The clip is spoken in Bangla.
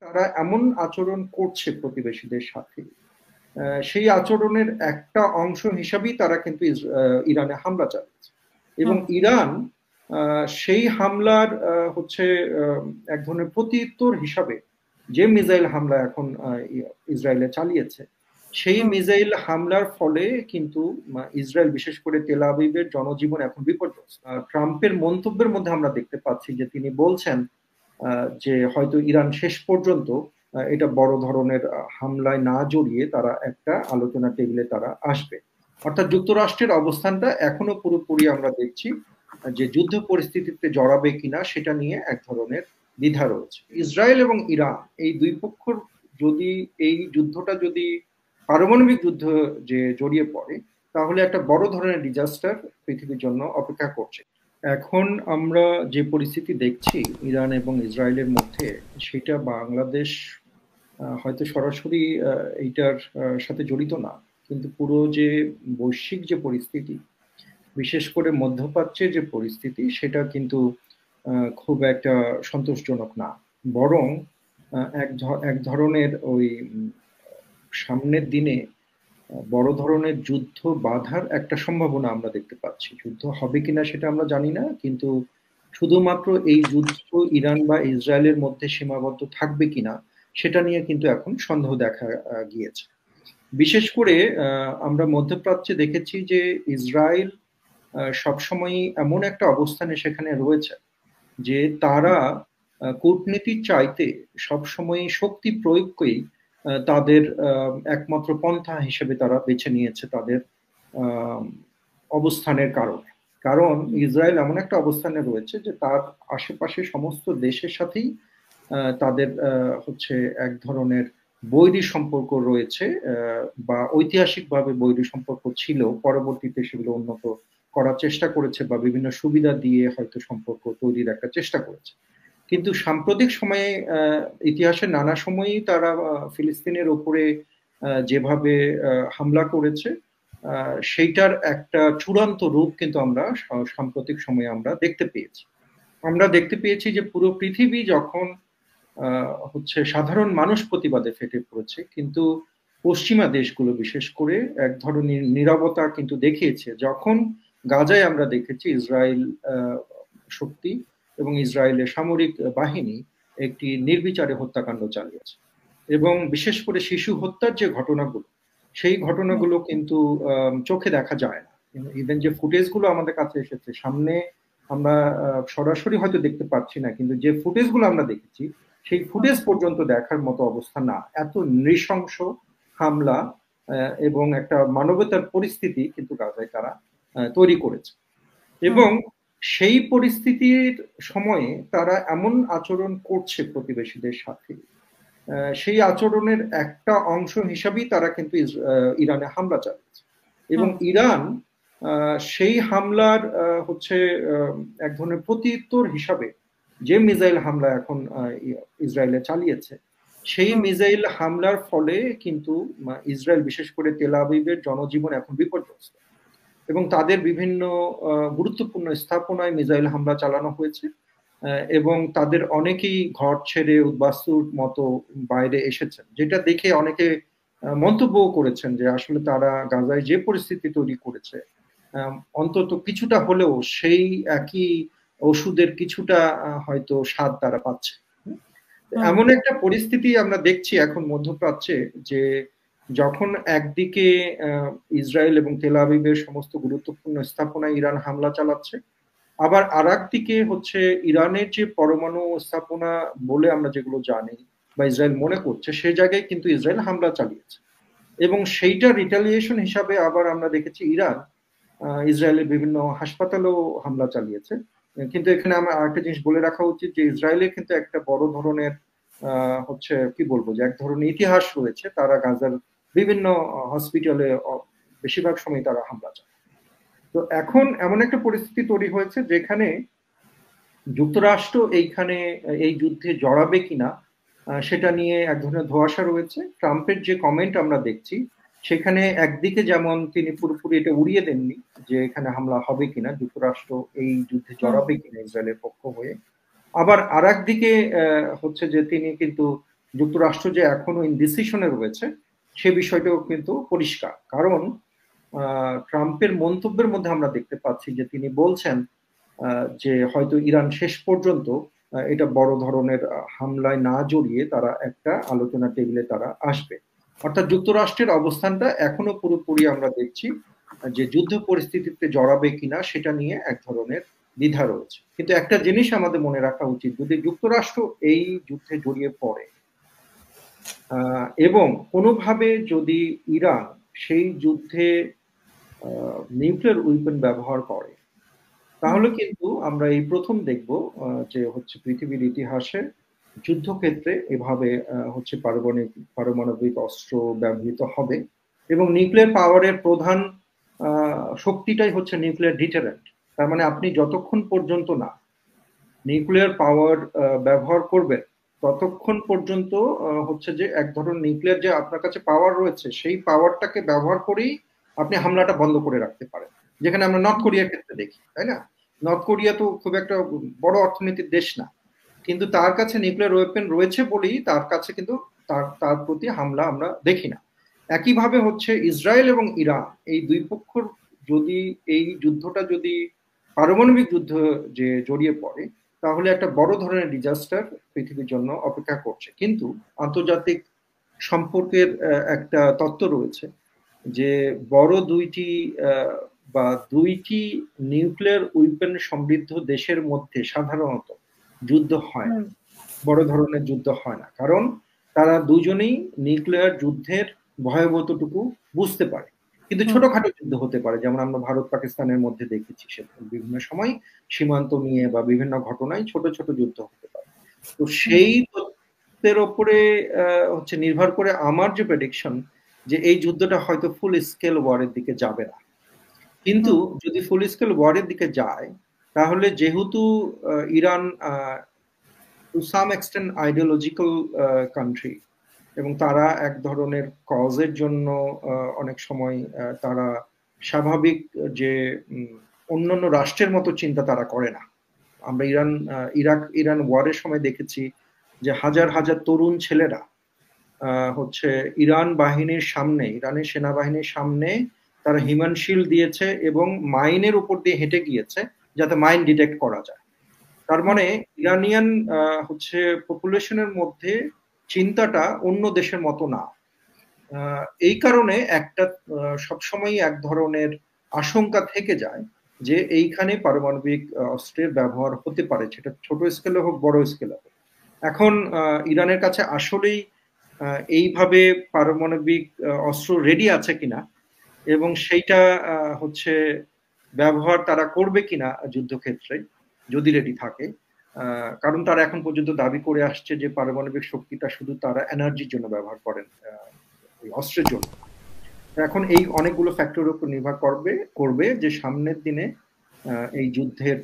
তারা এমন আচরণ করছে প্রতিবেশীদের সাথে, সেই আচরণের একটা অংশ হিসাবেই তারা কিন্তু ইরানে হামলা চালিয়েছে। এবং হুম। ইরান সেই হামলার হচ্ছে এক ধরনের প্রত্যুত্তর হিসাবে যে মিসাইল হামলা এখন ইসরায়েলে চালিয়েছে, সেই হুম। মিসাইল হামলার ফলে কিন্তু ইসরায়েল, বিশেষ করে তেল আবিবের জনজীবন এখন বিপর্যস্ত। ট্রাম্পের মন্তব্যের মধ্যে আমরা দেখতে পাচ্ছি যে তিনি বলছেন যে হয়তো ইরান শেষ পর্যন্ত এটা বড় ধরনের হামলায় না জড়িয়ে তারা একটা আলোচনা টেবিলে তারা আসবে। অর্থাৎ যুক্তরাষ্ট্রের অবস্থানটা এখনো পুরোপুরি আমরা দেখছি যে যুদ্ধ পরিস্থিতিতে জড়াবে কিনা সেটা নিয়ে এক ধরনের দ্বিধা রয়েছে। ইসরায়েল এবং ইরান এই দুই পক্ষর যদি এই যুদ্ধটা যদি পারমাণবিক যুদ্ধ যে জড়িয়ে পড়ে, তাহলে একটা বড় ধরনের ডিজাস্টার পৃথিবীর জন্য অপেক্ষা করছে। এখন আমরা যে পরিস্থিতি দেখছি ইরান এবং ইসরায়েলের মধ্যে, সেটা বাংলাদেশ হয়তো সরাসরি এইটার সাথে জড়িত না, কিন্তু পুরো যে বৈশ্বিক যে পরিস্থিতি, বিশেষ করে মধ্যপ্রাচ্যের যে পরিস্থিতি, সেটা কিন্তু খুব একটা সন্তোষজনক না। বরং এক ধরনের ওই সামনের দিনে বড় ধরনের যুদ্ধ বাধার একটা সম্ভাবনা আমরা দেখতে পাচ্ছি। যুদ্ধ হবে কিনা সেটা আমরা জানি না, কিন্তু শুধুমাত্র এই যুদ্ধ ইরান বা ইসরায়েলের মধ্যে সীমাবদ্ধ থাকবে কিনা সেটা নিয়ে কিন্তু এখন সন্দেহ দেখা গিয়েছে। বিশেষ করে আমরা মধ্যপ্রাচ্যে দেখেছি যে ইসরায়েল সবসময়ই এমন একটা অবস্থানে সেখানে রয়েছে যে তারা কূটনীতির চাইতে সবসময় শক্তি প্রয়োগকেই তাদের একমাত্র পন্থা হিসেবে তারা বেছে নিয়েছে তাদের আহ, অবস্থানের কারণে। কারণ ইসরায়েল এমন একটা অবস্থানে রয়েছে যে তার আশেপাশে সমস্ত দেশের সাথেই তাদের হচ্ছে এক ধরনের বৈরী সম্পর্ক রয়েছে, বা ঐতিহাসিকভাবে বৈরী সম্পর্ক ছিল, পরবর্তীতে সেগুলো উন্নত করার চেষ্টা করেছে বা বিভিন্ন সুবিধা দিয়ে হয়তো সম্পর্ক তৈরির একটা চেষ্টা করেছে। কিন্তু সাম্প্রতিক সময়ে ইতিহাসের নানা সময়ই তারা ফিলিস্তিনের উপরে যেভাবে হামলা করেছে, সেইটার একটা চূড়ান্ত রূপ কিন্তু আমরা সাম্প্রতিক সময়ে আমরা দেখতে পেয়েছি। আমরা দেখতে পেয়েছি যে পুরো পৃথিবী যখন হচ্ছে সাধারণ মানুষ প্রতিবাদে ফেটে পড়েছে, কিন্তু পশ্চিমা দেশগুলো বিশেষ করে এক ধরনের নীরবতা কিন্তু দেখিয়েছে যখন গাজায় আমরা দেখেছি ইসরায়েল শক্তি এবং ইসরায়েলের সামরিক বাহিনী একটি নির্বিচারে হত্যাকাণ্ড চালিয়েছে। এবং বিশেষ করে শিশু হত্যার যে ঘটনাগুলো, সেই ঘটনাগুলো কিন্তু চোখে দেখা যায় না। ইভেন যে ফুটেজ গুলো আমাদের কাছে এসেছে সামনে, আমরা সরাসরি হয়তো দেখতে পাচ্ছি না, কিন্তু যে ফুটেজ গুলো আমরা দেখেছি সেই ফুটেজ পর্যন্ত দেখার মতো অবস্থা না। এত নৃশংস হামলা এবং একটা মানবতার পরিস্থিতি কিন্তু গাজায় তারা তৈরি করেছে। হুম। এবং সেই পরিস্থিতির সময়ে তারা এমন আচরণ করছে প্রতিবেশীদের সাথে, সেই আচরণের একটা অংশ হিসাবেই তারা কিন্তু ইরানে হামলা চালিয়েছে। এবং হুম। ইরান সেই হামলার হচ্ছে এক ধরনের প্রত্যুত্তর হিসাবে যে মিসাইল হামলা এখন ইসরায়েলে চালিয়েছে, সেই হুম। মিসাইল হামলার ফলে কিন্তু ইসরায়েল, বিশেষ করে তেল আবিবের জনজীবন এখন বিপর্যস্ত। এবং তাদের বিভিন্ন গুরুত্বপূর্ণ স্থাপনায় মিসাইল হামলা চালানো হয়েছে, এবং তাদের অনেকেই ঘর ছেড়ে উদ্বাস্তুর মতো বাইরে এসেছেন, যেটা দেখে অনেকে মন্তব্য করেছেন যে আসলে তারা গাজায় যে পরিস্থিতি তৈরি করেছে, অন্তত কিছুটা হলেও সেই একই ওষুধের কিছুটা হয়তো স্বাদ তারা পাচ্ছে। হুম। এমন একটা পরিস্থিতি আমরা দেখছি এখন মধ্যপ্রাচ্যে যে যখন একদিকে ইসরায়েল এবং তেল আবিবের সমস্ত গুরুত্বপূর্ণ স্থাপনায় ইরান হামলা চালাচ্ছে, আবার আরেক দিকে হচ্ছে ইরানের যে পরমাণু স্থাপনা বলে আমরা যেগুলো জানি বা ইসরায়েল মনে করছে, সে জায়গায় কিন্তু ইসরায়েল হামলা চালিয়েছে। এবং সেইটা রিটালিয়েশন হিসাবে আবার আমরা দেখেছি ইরান ইসরায়েলের বিভিন্ন হাসপাতালেও হামলা চালিয়েছে। কিন্তু এখানে আমার আরেকটা জিনিস বলে রাখা উচিত যে ইসরায়েলের কিন্তু একটা বড় ধরনের হচ্ছে কি বলবো যে এক ধরনের ইতিহাস রয়েছে, তারা গাজার বিভিন্ন হসপিটালে বেশিরভাগ সময় তারা হামলা চালায়। তো এখন এমন একটা পরিস্থিতি তৈরি হয়েছে যেখানে যুক্তরাষ্ট্র এইখানে এই যুদ্ধে জড়াবে কিনা সেটা নিয়ে এক ধরনের ধোঁয়াশা রয়েছে। ট্রাম্পের যে কমেন্ট আমরা দেখছি, সেখানে একদিকে যেমন তিনি পুরোপুরি এটা উড়িয়ে দেননি যে এখানে হামলা হবে কিনা, যুক্তরাষ্ট্র এই যুদ্ধে হুম। জড়াবে কিনা ইসরায়েলের পক্ষ হয়ে, আবার আর একদিকে হচ্ছে যে তিনি কিন্তু যুক্তরাষ্ট্র যে এখনো ইনডিসিশনে রয়েছে সে বিষয়টাও কিন্তু পরিষ্কার। কারণ ট্রাম্পের মন্তব্যের মধ্যে আমরা দেখতে পাচ্ছি যে তিনি বলছেন যে হয়তো ইরান শেষ পর্যন্ত এটা বড় ধরনের হামলায় না জড়িয়ে তারা একটা আলোচনা টেবিলে তারা আসবে। অর্থাৎ যুক্তরাষ্ট্রের অবস্থানটা এখনো পুরোপুরি আমরা দেখছি যে যুদ্ধ পরিস্থিতিতে জড়াবে কিনা সেটা নিয়ে এক ধরনের দ্বিধা রয়েছে। কিন্তু একটা জিনিস আমাদের মনে রাখা উচিত, যদি যুক্তরাষ্ট্র এই যুদ্ধে জড়িয়ে পড়ে এবং কোনোভাবে যদি ইরান সেই যুদ্ধে নিউক্লিয়ার উইপেন ব্যবহার করে, তাহলে কিন্তু আমরা এই প্রথম দেখব যে হচ্ছে পৃথিবীর ইতিহাসে যুদ্ধক্ষেত্রে এভাবে হচ্ছে পারমাণবিক অস্ত্র ব্যবহৃত হবে। এবং নিউক্লিয়ার পাওয়ারের প্রধান শক্তিটাই হচ্ছে নিউক্লিয়ার ডিটারেন্ট। তার মানে আপনি যতক্ষণ পর্যন্ত না নিউক্লিয়ার পাওয়ার ব্যবহার করবেন ততক্ষণ পর্যন্ত হচ্ছে যে এক ধরনের নিউক্লিয়ার যে আপনার কাছে পাওয়ার রয়েছে সেই পাওয়ারটাকে ব্যবহার করেই আপনি হামলাটা বন্ধ করে রাখতে পারেন, যেখানে আমরা নর্থ কোরিয়ার ক্ষেত্রে দেখি, তাই না? নর্থ কোরিয়া তো খুব একটা বড় অর্থনীতির দেশ না, কিন্তু তার কাছে নিউক্লিয়ার ওয়েপেন রয়েছে বলেই তার কাছে কিন্তু তার প্রতি হামলা আমরা দেখি না। একইভাবে হচ্ছে ইসরায়েল এবং ইরান এই দুই পক্ষর যদি এই যুদ্ধটা যদি পারমাণবিক যুদ্ধ যে জড়িয়ে পড়ে, তাহলে একটা বড় ধরনের ডিজাস্টার পৃথিবীর জন্য অপেক্ষা করছে। কিন্তু আন্তর্জাতিক সম্পর্কের একটা তত্ত্ব রয়েছে যে বড় দুইটি নিউক্লিয়ার উইপেন সমৃদ্ধ দেশের মধ্যে সাধারণত যুদ্ধ হয় না, বড় ধরনের যুদ্ধ হয় না, কারণ তারা দুজনেই নিউক্লিয়ার যুদ্ধের ভয়াবহতাটুকু বুঝতে পারে। কিন্তু ছোটখাটো যুদ্ধ হতে পারে, যেমন আমরা ভারত পাকিস্তানের মধ্যে দেখেছি, সে বিভিন্ন সময় সীমান্ত নিয়ে বা বিভিন্ন ঘটনায় ছোট ছোট যুদ্ধ হতে পারে। তো সেই তথ্যের ওপরে হচ্ছে নির্ভর করে আমার যে প্রেডিকশন যে এই যুদ্ধটা হয়তো ফুল স্কেল ওয়ারের দিকে যাবে না। কিন্তু যদি ফুল স্কেল ওয়ারের দিকে যায়, তাহলে যেহেতু Iran to some extent ideological country এবং তারা এক ধরনের কজের জন্য অনেক সময় তারা স্বাভাবিক যে অন্যান্য রাষ্ট্রের মতো চিন্তা তারা করে না। আমরা ইরান ওয়ারের সময় দেখেছি যে হাজার হাজার তরুণ ছেলেরা হচ্ছে ইরানের সেনাবাহিনীর সামনে তারা হিউম্যান শিল্ড দিয়েছে এবং মাইনের উপর দিয়ে হেঁটে গিয়েছে যাতে মাইন ডিটেক্ট করা যায়। তার মানে ইরানিয়ান হচ্ছে পপুলেশনের মধ্যে চিন্তাটা অন্য দেশের মতো না। এই কারণে একটা সবসময় এক ধরনের আশঙ্কা থেকে যায় যে এইখানে পারমাণবিক অস্ত্রের ব্যবহার হতে পারে, সেটা ছোট স্কেলে হোক বড় স্কেলে হোক। এখন ইরানের কাছে আসলেই এইভাবে পারমাণবিক অস্ত্র রেডি আছে কিনা এবং সেইটা হচ্ছে ব্যবহার তারা করবে কিনা যুদ্ধক্ষেত্রে যদি রেডি থাকে, কারণ তারা এখন পর্যন্ত দাবি করে আসছে যে পারমাণবিক শক্তিটা শুধু তারা এনার্জির জন্য ব্যবহার করেন, অস্ত্রের জন্য। এখন এই অনেকগুলো ফ্যাক্টরের উপর নির্ভর করবে যে সামনের দিনে এই যুদ্ধের